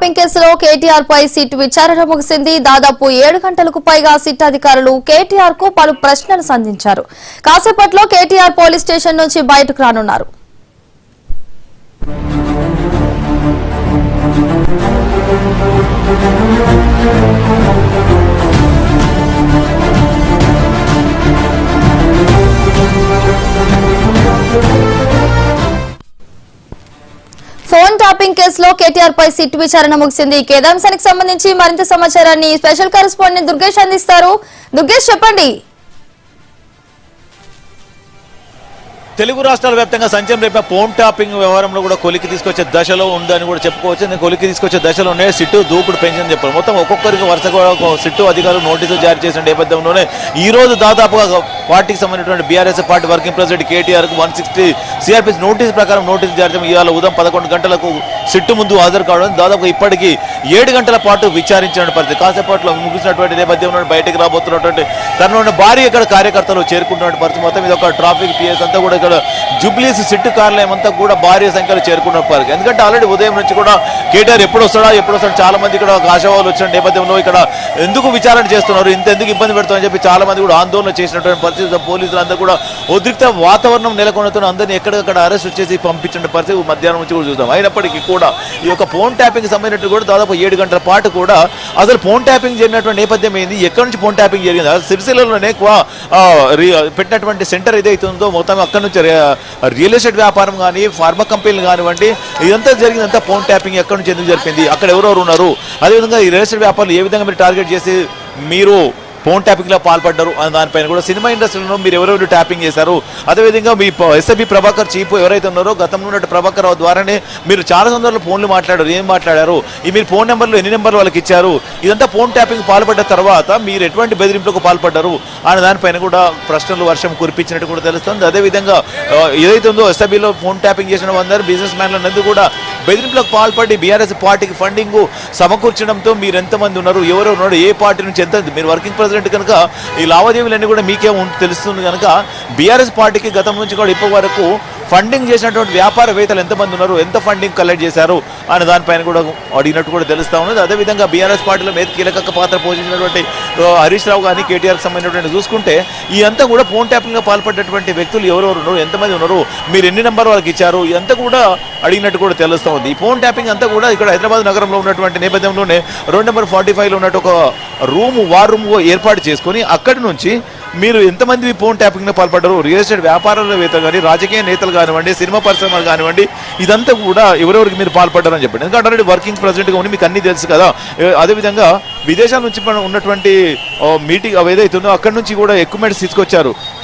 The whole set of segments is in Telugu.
ట్యాపింగ్ కేసులో కేటీఆర్ పై సిట్ విచారణ ముగిసింది. దాదాపు 7 గంటలకు పైగా సిట్ అధికారులు కేటీఆర్ కు పలు ప్రశ్నలు సంధించారు. కాసేపట్లో కేటీఆర్ పోలీస్ స్టేషన్ నుంచి బయటకు రానున్నారు. ఫోన్ ట్యాపింగ్ కేసులో కేటీఆర్ పై సిట్ విచారణ ముగిసింది. ఈ కేదాంశానికి సంబంధించి మరింత సమాచారాన్ని స్పెషల్ కరెస్పాండెంట్ దుర్గేష్ అందిస్తారు. దుర్గేష్, చెప్పండి. తెలుగు రాష్ట్రాల వ్యాప్తంగా సంచలనం రేపే ఫోన్ ట్యాపింగ్ వ్యవహారంలో కూడా కొలికి తీసుకొచ్చే దశలో ఉందని కూడా చెప్పుకోవచ్చు. నేను కొలికి తీసుకొచ్చే దశలోనే సిట్టు దూకుడు పెంచిందని చెప్పారు. మొత్తం ఒక్కొక్కరికి వరుసగా సిట్టు అధికారులు నోటీసులు జారీ చేసిన నేపథ్యంలోనే ఈ రోజు దాదాపుగా పార్టీకి సంబంధించినటువంటి BRS party working president KTR కు 160 సిఆర్పీసీ నోటీసు ప్రకారం నోటీసు జారీ చేయడం ఇవాళ ఉదయం 11 గంటలకు సిట్టు ముందు హాజరు కావడం దాదాపు ఇప్పటికీ 7 గంటల పాటు విచారించిన పరిస్థితి. కాసేపట్లో ముగిసినటువంటి నేపథ్యంలో బయటకు రాబోతున్నటువంటి తనలో భారీ ఇక్కడ కార్యకర్తలు చేరుకుంటున్న పరిస్థితి. మొత్తం ఇది ఒక ట్రాఫిక్ పిఎస్ అంతా కూడా ఇక్కడ జూబ్లీస్ సిట్టు కార్యాలయం అంతా కూడా భారీ సంఖ్యలో చేరుకున్న పరిస్థితి. ఎందుకంటే ఆల్రెడీ ఉదయం నుంచి కూడా కేటీఆర్ ఎప్పుడు వస్తాడో చాలా మంది ఇక్కడ ఆశావాళ్ళు వచ్చిన నేపథ్యంలో ఇక్కడ ఎందుకు విచారణ చేస్తున్నారు, ఎందుకు ఇబ్బంది పెడుతున్నారని చెప్పి చాలా మంది కూడా ఆందోళన చేసినటువంటి పరిస్థితి. పోలీసులు అందరూ కూడా ఉద్రిక్త వాతావరణం నెలకొనతో అందరినీ ఎక్కడికక్కడ అరెస్ట్ చేసి పంపించిన పరిస్థితి మధ్యాహ్నం నుంచి కూడా చూద్దాం. అయినప్పటికీ కూడా ఈ యొక్క ఫోన్ ట్యాపింగ్ సంబంధించినట్టు కూడా దాదాపు 7 గంటల పాటు కూడా అసలు ఫోన్ ట్యాపింగ్ జరిగినటువంటి నేపథ్యం ఏంది, ఎక్కడి నుంచి ఫోన్ ట్యాపింగ్ జరిగింది, అసలు సిరిసిల్లలోనే పెట్టినటువంటి సెంటర్ ఏదైతే ఉందో మొత్తం అక్కడి నుంచి రియల్ ఎస్టేట్ వ్యాపారం కానీ ఫార్మా కంపెనీలు కానివ్వండి ఇదంతా జరిగిందంతా ఫోన్ ట్యాపింగ్ ఎక్కడి నుంచి ఎందుకు జరిపింది, అక్కడ ఎవరెవరు ఉన్నారు, అదేవిధంగా ఈ రియల్ ఎస్టేట్ వ్యాపారాలు ఏ విధంగా మీరు టార్గెట్ చేసి మీరు ఫోన్ ట్యాపింగ్లో పాల్పడ్డారు అనే దానిపైన కూడా సినిమా ఇండస్ట్రీలో మీరు ఎవరెవరు ట్యాపింగ్ చేశారు, అదేవిధంగా మీ ఎస్ఎబి ప్రభాకర్ చీఫ్ ఎవరైతే ఉన్నారో గతంలో ఉన్న ప్రభాకర్ రావు ద్వారానే మీరు చాలా సందర్భాల్లో ఫోన్లు మాట్లాడారు, ఏం మాట్లాడారు, ఈ మీరు ఫోన్ నెంబర్లు ఎన్ని నెంబర్లు వాళ్ళకి ఇచ్చారు, ఇదంతా ఫోన్ ట్యాపింగ్ పాల్పడ్డ తర్వాత మీరు ఎటువంటి బెదిరింపులకు పాల్పడ్డారు అనే దానిపైన కూడా ప్రశ్నలు వర్షం కురిపించినట్టు కూడా తెలుస్తుంది. అదేవిధంగా ఏదైతే ఉందో ఎస్ఎబిలో ఫోన్ ట్యాపింగ్ చేసిన అందరూ బిజినెస్ మ్యాన్లందరూ కూడా బెదిరింపులకు పాల్పడి బీఆర్ఎస్ పార్టీకి ఫండింగ్ సమకూర్చడంతో మీరు ఎంతమంది ఉన్నారు, ఎవరెవరు ఉన్నారు, ఏ పార్టీ నుంచి ఎంత, మీరు వర్కింగ్ ప్రెసిడెంట్ కనుక ఈ లావాదేవీలన్నీ కూడా మీకే తెలుస్తుంది కనుక బీఆర్ఎస్ పార్టీకి గతం నుంచి కూడా ఇప్పటి వరకు ఫండింగ్ చేసినటువంటి వ్యాపారవేత్తలు ఎంతమంది ఉన్నారు, ఎంత ఫండింగ్ కలెక్ట్ చేశారు అనే దానిపైన కూడా అడిగినట్టు కూడా తెలుస్తూ ఉన్నది. అదేవిధంగా బీఆర్ఎస్ పార్టీలో మీద కీలక పాత్ర పోషించినటువంటి హరీష్ రావు కానీ కేటీఆర్కి సంబంధించినటువంటి చూసుకుంటే ఈ అంతా కూడా ఫోన్ ట్యాపింగ్గా పాల్పడ్డటువంటి వ్యక్తులు ఎవరెవరు ఉన్నారు, ఎంతమంది ఉన్నారు, మీరు ఎన్ని నెంబర్ వాళ్ళకి ఇచ్చారు, ఇదంతా కూడా అడిగినట్టు కూడా తెలుస్తూ ఉంది. ఈ ఫోన్ ట్యాపింగ్ అంతా కూడా ఇక్కడ హైదరాబాద్ నగరంలో ఉన్నటువంటి నేపథ్యంలోనే రోడ్ నెంబర్ 45లో ఉన్నట్టు ఒక వార్ రూమ్ ఏర్పాటు చేసుకొని అక్కడి నుంచి మీరు ఎంతమంది ఫోన్ ట్యాపింగ్లో పాల్పడ్డారు, రియల్ ఎస్టేట్ వ్యాపారవేత్తలు కానీ రాజకీయ నేతలు కానివ్వండి సినిమా పరిశ్రమలు కానివ్వండి ఇదంతా కూడా ఎవరెవరికి మీరు పాల్పడ్డారని చెప్పండి. ఎందుకంటే ఆల్రెడీ వర్కింగ్ ప్రెసిడెంట్గా ఉండి మీకు అన్నీ తెలుసు కదా. అదేవిధంగా విదేశాల నుంచి ఉన్నటువంటి మీటింగ్ ఏదైతే ఉందో అక్కడి నుంచి కూడా ఎక్విప్మెంట్స్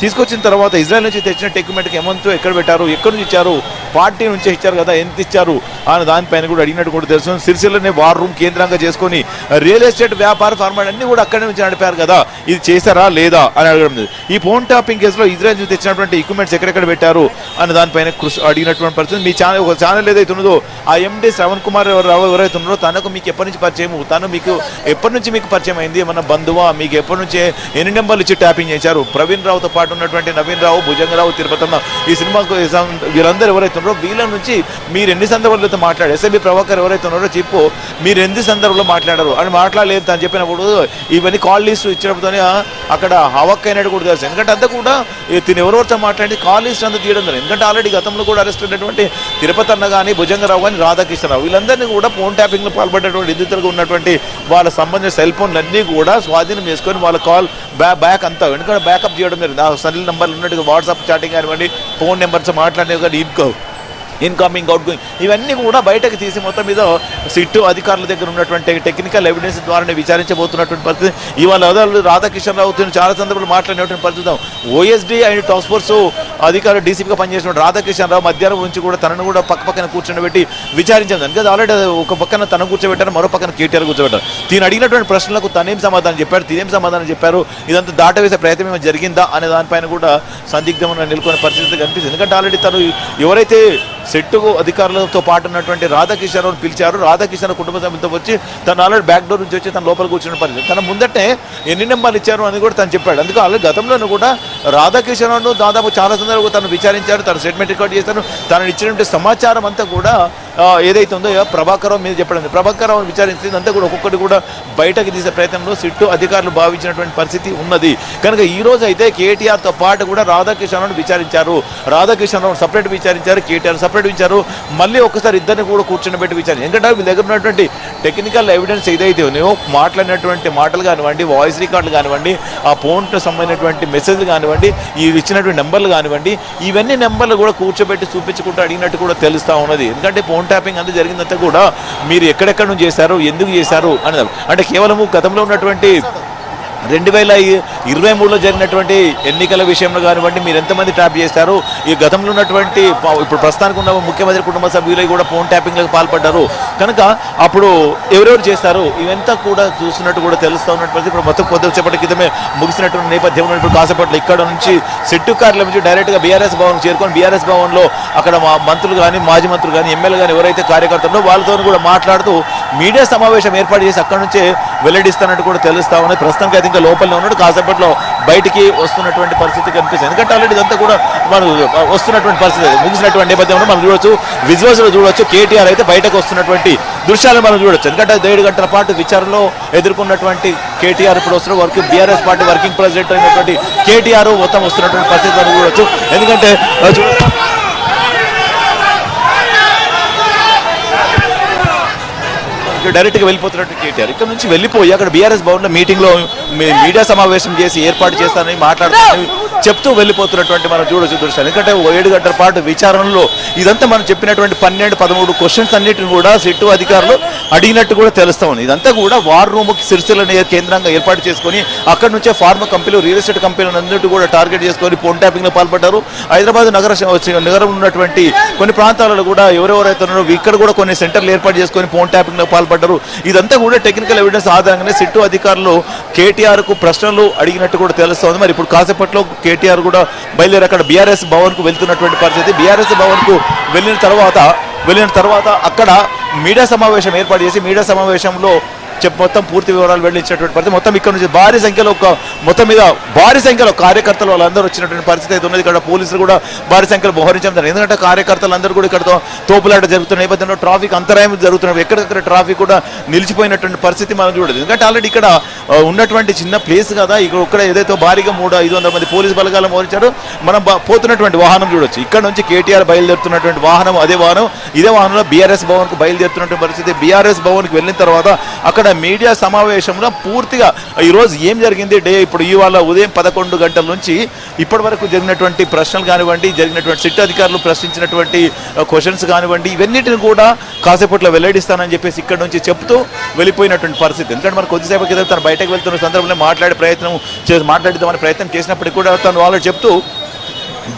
తీసుకొచ్చిన తర్వాత ఇజ్రాయెల్ నుంచి తెచ్చిన ఎక్విప్మెంట్కి అమౌంట్ ఎక్కడ పెట్టారు, ఎక్కడి నుంచి ఇచ్చారు, పార్టీ నుంచే ఇచ్చారు కదా, ఎంత ఇచ్చారు అని దానిపైన కూడా అడిగినట్టు కూడా తెలుసు. సిరిసిల్లనే వార్ రూమ్ కేంద్రంగా చేసుకొని రియల్ ఎస్టేట్ వ్యాపార ఫార్మాట్ అన్ని కూడా అక్కడి నుంచి నడిపారు కదా, ఇది చేశారా లేదా అని అడగడం. ఈ ఫోన్ ట్యాపింగ్ కేసులో ఇజ్రాయెల్ నుంచి తెచ్చినటువంటి ఎక్విప్మెంట్స్ ఎక్కడెక్కడ పెట్టారు అని దానిపైన అడిగినటువంటి పరిస్థితి. మీ ఛానల్ ఒక ఛానల్ ఏదైతే ఉన్నదో ఆ ఎండి శ్రవణ్ కుమార్ రావు ఎవరైతే ఉన్నారో తనకు మీకు ఎప్పటి నుంచి పరిచయం, తను మీకు ఎప్పటి నుంచి మీకు పరిచయం అయింది, ఏమన్నా బంధువా, మీకు ఎప్పటి నుంచే ఎన్ని నెంబర్లు ఇచ్చి ట్యాపింగ్ చేశారు, ప్రవీణ్ రావుతో పాటు ఉన్నటువంటి నవీన్ రావు, భుజంగరావు, తిరుపతమ్మ ఈ సినిమాకు వీళ్ళందరూ ఎవరైతే ఉన్నారో వీళ్ళ నుంచి మీరు ఎన్ని సందర్భాలతో మాట్లాడారు, ఎస్ఎబి ప్రభాకర్ ఎవరైతే ఉన్నారో చెప్పు మీరు ఎన్ని సందర్భంలో మాట్లాడారు అని మాట్లాడలేదు అని చెప్పినప్పుడు ఇవన్నీ కాల్ లిస్ట్ ఇచ్చినప్పుడుతోనే అక్కడ హవక్ అయినట్టు కూడా తెలుసు. ఎందుకంటే అంతా కూడా తిని ఎవరెవరితో మాట్లాడి కాల్ లిస్ట్ అంతా తీయడం జరిగింది. ఎందుకంటే ఆల్రెడీ గతంలో కూడా అరెస్ట్ అయినటువంటి తిరుపతి అన్న కానీ భుజంగరావు కానీ రాధాకృష్ణరావు వీళ్ళందరినీ కూడా ఫోన్ ట్యాపింగ్లో పాల్పడేటువంటి నిందితులుగా ఉన్నటువంటి వాళ్ళ సంబంధించిన సెల్ ఫోన్లన్నీ కూడా స్వాధీనం చేసుకొని వాళ్ళ కాల్ బ్యాక్ అంతా ఎందుకంటే బ్యాకప్ చేయడం జరిగింది. ఆ సెల్ నెంబర్లు ఉన్నట్టుగా వాట్సాప్ చాటింగ్ కానివ్వండి ఫోన్ నెంబర్స్ మాట్లాడేది కానీ ఇన్కమింగ్ అవుట్ గోయింగ్ ఇవన్నీ కూడా బయటకు తీసి మొత్తం మీద సిట్టు అధికారుల దగ్గర ఉన్నటువంటి టెక్నికల్ ఎవిడెన్స్ ద్వారానే విచారించబోతున్నటువంటి పరిస్థితి. ఇవాళ రాధాకృష్ణరావు చాలా సందర్భాలు మాట్లాడినటువంటి పరిస్థితి. ఓఎస్డీ అండ్ టాస్క్ ఫోర్స్ అధికారులు డీసీపీగా పనిచేసిన రాధాకృష్ణరావు మధ్యాహ్నం నుంచి కూడా తనను కూడా పక్కన కూర్చోబెట్టి విచారించారు. అందుకే ఆల్రెడీ ఒక పక్కన తను కూర్చోబెట్టారు, మరో పక్కన కేటీఆర్ కూర్చోబెట్టారు. దీని అడిగినటువంటి ప్రశ్నలకు తనేం సమాధానం చెప్పారు, తినేం సమాధానం చెప్పారు, ఇదంతా దాటవేసే ప్రయత్నం ఏమైనా జరిగిందా అనే దానిపైన కూడా సందిగ్ధమైన నెలకొనే పరిస్థితి కనిపిస్తుంది. ఎందుకంటే ఆల్రెడీ తను ఎవరైతే సెట్టు అధికారులతో పాటు ఉన్నటువంటి రాధాకిషన్ రావును పిలిచారు. రాధాకిషన్ కుటుంబ సభ్యులతో వచ్చి తను ఆల్రెడీ బ్యాక్ డోర్ నుంచి వచ్చి తన లోపల కూర్చున్న పరిస్థితి. తన ముందటే ఎన్ని నెంబర్లు ఇచ్చారు అని కూడా తను చెప్పాడు. అందుకే ఆల్రెడీ గతంలోనూ కూడా రాధాకిషన్ రావును దాదాపు చాలా సందర్భంగా తను విచారించారు, తన స్టేట్మెంట్ రికార్డ్ చేశారు. తను ఇచ్చినటువంటి సమాచారం అంతా కూడా ఏదైతే ఉందో ప్రభాకర్ రావు మీద చెప్పడం, ప్రభాకర్ రావును విచారించింది అంతా కూడా ఒక్కొక్కటి కూడా బయటకు తీసే ప్రయత్నంలో సిట్టు అధికారులు భావించినటువంటి పరిస్థితి ఉన్నది. కనుక ఈ రోజు అయితే కేటీఆర్తో పాటు కూడా రాధాకిషన్ రావును విచారించారు. రాధాకిషన్ రావును సపరేట్ విచారించారు, కేటీఆర్ సపరేట్ విచారు. మళ్ళీ ఒకసారి ఇద్దరిని కూడా కూర్చొని పెట్టి విచారించారు. ఎందుకంటే వీళ్ళ దగ్గర ఉన్నటువంటి టెక్నికల్ ఎవిడెన్స్ ఏదైతే ఉన్నాయో, మాట్లాడినటువంటి మాటలు కానివ్వండి, వాయిస్ రికార్డులు కానివ్వండి, ఆ ఫోన్కి సంబంధించినటువంటి మెసేజ్లు కానివ్వండి, ఇవి ఇచ్చినటువంటి నెంబర్లు కానివ్వండి, ఇవన్నీ నెంబర్లు కూడా కూర్చోబెట్టి చూపించుకుంటూ అడిగినట్టు కూడా తెలుస్తూ ఉన్నది. ఎందుకంటే ఫోన్ ట్యాపింగ్ అంతా జరిగిందంతా కూడా మీరు ఎక్కడెక్కడ నుంచి చేశారు, ఎందుకు చేశారు అనేది. అంటే కేవలము గతంలో ఉన్నటువంటి 2023లో జరిగినటువంటి ఎన్నికల విషయంలో కానివ్వండి, మీరు ఎంతమంది ట్యాప్ చేశారు, ఈ గతంలో ఉన్నటువంటి ఇప్పుడు ప్రస్తుతానికి ఉన్న ముఖ్యమంత్రి కుటుంబ సభ్యులు కూడా ఫోన్ ట్యాపింగ్లకు పాల్పడ్డారు. కనుక అప్పుడు ఎవరెవరు చేస్తారు ఇవంతా కూడా చూస్తున్నట్టు కూడా తెలుస్తూ ఉన్నటువంటి ఇప్పుడు మొత్తం కొద్దిసేపటి క్రితమే ముగిసినటువంటి నేపథ్యంలో ఇప్పుడు కాసేపట్లో ఇక్కడ నుంచి సిట్టు కార్యాలయం నుంచి డైరెక్ట్గా బీఆర్ఎస్ భవన్ చేరుకొని బీఆర్ఎస్ భవన్లో అక్కడ మంత్రులు కానీ, మాజీ మంత్రులు కానీ, ఎమ్మెల్యే కానీ ఎవరైతే కార్యకర్తలు వాళ్ళతో కూడా మాట్లాడుతూ మీడియా సమావేశం ఏర్పాటు చేసి అక్కడ నుంచే వెల్లడిస్తున్నట్టు కూడా తెలుస్తా ఉన్నది. ప్రస్తుతానికి ఇంకా లోపలనే ఉన్నాడు, కాసేపట్లో బయటికి వస్తున్నటువంటి పరిస్థితి కనిపిస్తుంది. ఎందుకంటే ఆల్రెడీ ఇదంతా కూడా మనం వస్తున్నటువంటి పరిస్థితి ముగిసినటువంటి నేపథ్యంలో మనం చూడొచ్చు, విజువల్స్ లో చూడొచ్చు. కేటీఆర్ అయితే బయటకు వస్తున్నటువంటి దృశ్యాలను మనం చూడొచ్చు. ఎందుకంటే 7 గంటల పాటు విచారణలో ఎదుర్కొన్నటువంటి కేటీఆర్ ఇప్పుడు వస్తున్న బీఆర్ఎస్ పార్టీ వర్కింగ్ ప్రెసిడెంట్ అయినటువంటి కేటీఆర్ మొత్తం వస్తున్నటువంటి పరిస్థితి మనం చూడొచ్చు. ఎందుకంటే డైరెక్ట్గా వెళ్ళిపోతున్నట్టు కేటీఆర్ ఇక్కడ నుంచి వెళ్ళిపోయి అక్కడ బీఆర్ఎస్ భవన్లో మీటింగ్లో మీడియా సమావేశం చేసి ఏర్పాటు చేస్తానని మాట్లాడుతూ చెప్తూ వెళ్ళిపోతున్నటువంటి మనం చూడొచ్చు దృశ్యాలు. ఎందుకంటే 7 గంటల పాటు విచారణలో ఇదంతా మనం చెప్పినటువంటి 12-13 క్వశ్చన్స్ అన్నిటిని కూడా సిట్టు అధికారులు అడిగినట్టు కూడా తెలుస్తా ఉంది. ఇదంతా కూడా వార్ రూమ్కి సిరిసిల్ల కేంద్రంగా ఏర్పాటు చేసుకొని అక్కడ నుంచే ఫార్మా కంపెనీలు, రియల్ ఎస్టేట్ కంపెనీలు అన్నిటి కూడా టార్గెట్ చేసుకొని ఫోన్ ట్యాపింగ్లో పాల్పడ్డారు. హైదరాబాద్ నగరం ఉన్నటువంటి కొన్ని ప్రాంతాలలో కూడా ఎవరెవరైతే ఉన్నారో ఇక్కడ కూడా కొన్ని సెంటర్లు ఏర్పాటు చేసుకొని ఫోన్ ట్యాపింగ్లో పాల్పడ్డారు. ఇదంతా కూడా టెక్నికల్ ఎవిడెన్స్ ఆధారంగానే సిట్టు అధికారులు కేటీఆర్కు ప్రశ్నలు అడిగినట్టు కూడా తెలుస్తోంది. మరి ఇప్పుడు కాసేపట్లో కేటీఆర్ కూడా బయలుదేరి అక్కడ బీఆర్ఎస్ భవన్కు వెళ్తున్నటువంటి పరిస్థితి. బీఆర్ఎస్ భవన్కు వెళ్ళిన తర్వాత అక్కడ మీడియా సమావేశం ఏర్పాటు చేసి మీడియా సమావేశంలో మొత్తం పూర్తి వివరాలు వెళ్లించినటువంటి పరిస్థితి. మొత్తం ఇక్కడ నుంచి భారీ సంఖ్యలో కార్యకర్తలు వాళ్ళందరూ వచ్చినటువంటి పరిస్థితి అయితే ఉన్నది. ఇక్కడ పోలీసులు కూడా భారీ సంఖ్యలో మోహరించడం జరిగింది. ఎందుకంటే కార్యకర్తలు అందరూ కూడా ఇక్కడ తోపులాట జరుగుతున్న నేపథ్యంలో ట్రాఫిక్ అంతరాయం జరుగుతున్నప్పుడు ఎక్కడెక్కడ ట్రాఫిక్ కూడా నిలిచిపోయినటువంటి పరిస్థితి మనం చూడదు. ఎందుకంటే ఆల్రెడీ ఇక్కడ ఉన్నటువంటి చిన్న ప్లేస్ కదా, ఇక్కడ ఏదైతే భారీగా 300-500 మంది పోలీసు బలగాలు మోహరించారు. మనం పోతున్నటువంటి వాహనం చూడొచ్చు. ఇక్కడ నుంచి కేటీఆర్ బయలుదేరుతున్నటువంటి వాహనం ఇదే వాహనంలో బీఆర్ఎస్ భవన్కు బయలుదేరుతున్నటువంటి పరిస్థితి. బీఆర్ఎస్ భవన్కి వెళ్ళిన తర్వాత అక్కడ మీడియా సమావేశంలో పూర్తిగా ఈరోజు ఏం జరిగింది ఇప్పుడు ఇవాళ ఉదయం 11 గంటల నుంచి ఇప్పటి వరకు జరిగినటువంటి ప్రశ్నలు కానివ్వండి, జరిగినటువంటి సిట్ అధికారులు ప్రశ్నించినటువంటి క్వశ్చన్స్ కానివ్వండి, ఇవన్నిటిని కూడా కాసేపట్లో వెల్లడిస్తానని చెప్పేసి ఇక్కడ నుంచి చెప్తూ వెళ్ళిపోయినటువంటి పరిస్థితి. ఎందుకంటే మరి కొద్దిసేపు కింద తను బయటకు వెళ్తున్న సందర్భంలో మాట్లాడిద్దామని ప్రయత్నం చేసినప్పటికీ కూడా తను వాళ్ళు చెప్తూ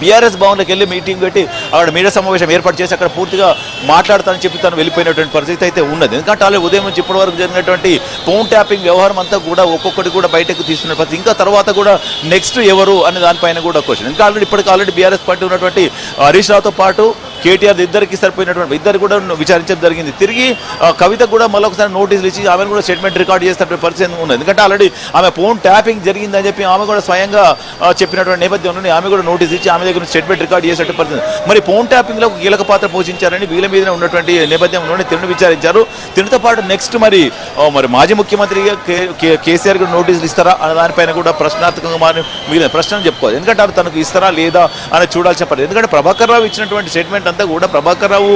బీఆర్ఎస్ భవన్లోకి వెళ్ళి మీటింగ్ పెట్టి అక్కడ మీడియా సమావేశం ఏర్పాటు చేసి అక్కడ పూర్తిగా మాట్లాడతానని చెప్పి తను వెళ్ళిపోయినటువంటి పరిస్థితి అయితే ఉన్నది. ఎందుకంటే అలాగే ఉదయం నుంచి ఇప్పటి వరకు జరిగినటువంటి ఫోన్ ట్యాపింగ్ వ్యవహారం అంతా కూడా ఒక్కొక్కటి కూడా బయటకు తీసుకున్న పరిస్థితి. ఇంకా తర్వాత కూడా నెక్స్ట్ ఎవరు అనే దానిపైన కూడా క్వశ్చన్. ఇంకా ఆల్రెడీ బీఆర్ఎస్ పార్టీ ఉన్నటువంటి హరీష్ రావుతో పాటు కేటీఆర్ ఇద్దరికి సరిపోయినటువంటి ఇద్దరు కూడా విచారించడం జరిగింది. తిరిగి కవిత కూడా మళ్ళొకసారి నోటీసులు ఇచ్చి ఆమెను కూడా స్టేట్మెంట్ రికార్డ్ చేసినటువంటి పరిస్థితి ఉన్నది. ఎందుకంటే ఆల్రెడీ ఆమె ఫోన్ ట్యాపింగ్ జరిగిందని చెప్పి ఆమె కూడా స్వయంగా చెప్పినటువంటి నేపథ్యంలో ఆమె కూడా నోటీస్ ఇచ్చి ఆమె దగ్గర స్టేట్మెంట్ రికార్డ్ చేసేటువంటి పరిస్థితి. మరి ఫోన్ ట్యాపింగ్లో కీలక పాత్ర పోషించారని వీళ్ళ మీద ఉన్నటువంటి నేపథ్యంలోనే తిరుని విచారించారు. తిరుతో పాటు నెక్స్ట్ మరి మాజీ ముఖ్యమంత్రిగా కేసీఆర్ కూడా నోటీసులు ఇస్తారా అనే దానిపైన కూడా ప్రశ్నార్థకంగా మిగిలిన ప్రశ్నలు చెప్పుకోవాలి. ఎందుకంటే అది తనకు ఇస్తారా లేదా అని చూడాల్సిన పరిస్థితి. ఎందుకంటే ప్రభాకర్ రావు ఇచ్చినటువంటి స్టేట్మెంట్ అంతా కూడా ప్రభాకర్ రావు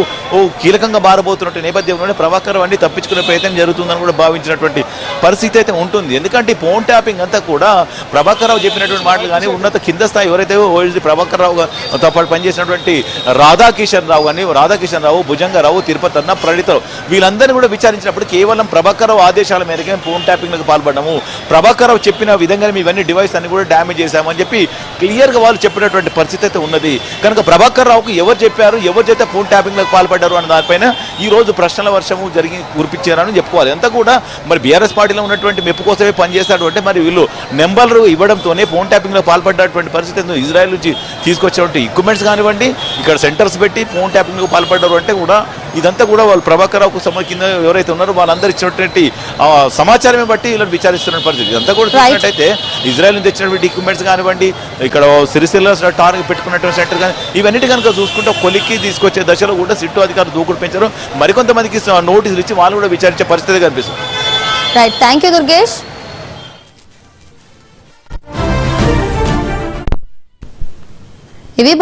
కీలకంగా మారబోతున్నట్టు నేపథ్యంలోనే ప్రభాకర్ రావు అన్ని తప్పించుకునే ప్రయత్నం జరుగుతుందని కూడా భావించినటువంటి పరిస్థితి అయితే ఉంటుంది. ఎందుకంటే ఫోన్ ట్యాపింగ్ అంతా కూడా ప్రభాకర్ రావు చెప్పినటువంటి మాటలు కానీ ఉన్నత కింద స్థాయి ఎవరైతే ప్రభాకర్ రావుతో పాటు పనిచేసినటువంటి రాధాకిషన్ రావు, భుజంగరావు, తిరుపతి అన్న, ప్రణీతరావు వీళ్ళందరినీ కూడా విచారించినప్పుడు కేవలం ప్రభాకర్ రావు ఆదేశాల మేరకే ఫోన్ ట్యాపింగ్లకు పాల్పడ్డాము, ప్రభాకర్ రావు చెప్పిన విధంగానే ఇవన్నీ డివైస్ అన్ని కూడా డ్యామేజ్ చేశామని చెప్పి క్లియర్గా వాళ్ళు చెప్పినటువంటి పరిస్థితి అయితే ఉన్నది. కనుక ప్రభాకర్ రావుకు ఎవరు చెప్పారు, ఎవరికైతే ఫోన్ ట్యాపింగ్లకు పాల్పడ్డారు అన్న దానిపైన ఈ రోజు ప్రశ్నల వర్షము జరిగి కురిపించారని చెప్పుకోవాలి. అంతా కూడా మరి బీఆర్ఎస్ పార్టీలో ఉన్నటువంటి మెప్పు కోసమే పనిచేస్తాడు అంటే మరి వీళ్ళు నెంబర్లు ఇవ్వడంతోనే ఫోన్ ట్యాపింగ్లో పాల్పడ్డటువంటి పరిస్థితి ఇజ్రాయెల్ నుంచి తీసుకొచ్చినటువంటి ఎక్విప్మెంట్స్ కానివ్వండి, ఇక్కడ సెంటర్స్ పెట్టి ఫోన్ ట్యాపింగ్లో పాల్పడ్డారు అంటే కూడా ఇదంతా కూడా వాళ్ళు ప్రభాకర్ రావుకు కింద ఎవరైతే ఉన్నారో వాళ్ళందరూ ఇచ్చినటువంటి సమాచారమే బట్టి వీళ్ళని విచారిస్తున్న పరిస్థితి. ఇదంతా కూడా చూసినట్టయితే ఇజ్రాయెల్ నుంచి తెచ్చినటువంటి ఎక్విప్మెంట్స్ కానివ్వండి, ఇక్కడ సిరిసిల్ల టార్గెట్ పెట్టుకున్నటువంటి సెంటర్ కానీ ఇవన్నిటి కనుక చూసుకుంటే కొలిక్కి తీసుకొచ్చే దశలో కూడా సిట్టు అధికారులు దూకుడు పెంచారు. మరికొంతమందికి నోటీసులు ఇచ్చి వాళ్ళు కూడా విచారించే పరిస్థితి కనిపిస్తుంది. Right, thank you Durgesh. ఇవి